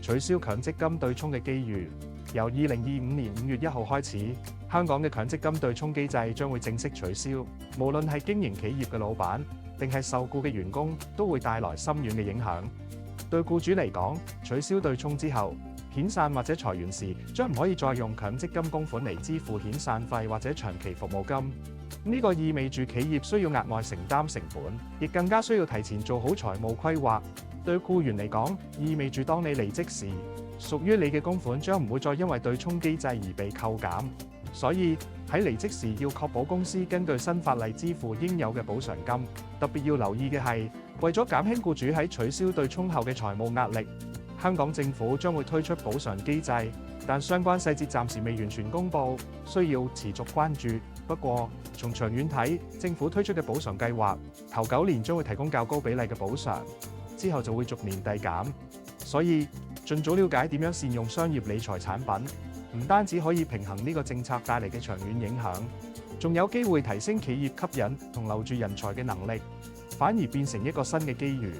取消強積金對沖嘅機遇。由2025年5月1號開始，香港嘅強積金對沖機制將會正式取消，無論係經營企業嘅老闆，定係受僱嘅員工，都會帶來深遠嘅影響。對僱主嚟講，取消對沖之後，遣散或者裁員時，將唔可以再用強積金供款嚟支付遣散費或者長期服務金。呢個意味住企業需要額外承擔成本，亦更加需要提前做好財務規劃。對僱員嚟講，意味住當你離職時，屬於你嘅供款將唔會再因為對沖機制而被扣減。所以喺離職時要確保公司根據新法例支付應有嘅補償金。特別要留意嘅係，為咗減輕僱主喺取消對沖後嘅財務壓力，香港政府將會推出補償機制，但相關細節暫時未完全公佈，需要持續關注。不過，從長遠睇，政府推出嘅補償計劃，頭9年將會提供較高比例嘅補償，之後就會逐年遞減。所以，盡早了解點樣善用商業理財產品，唔單止可以平衡呢個政策帶嚟嘅長遠影響，仲有機會提升企業吸引同留住人才嘅能力，反而變成一個新嘅機遇。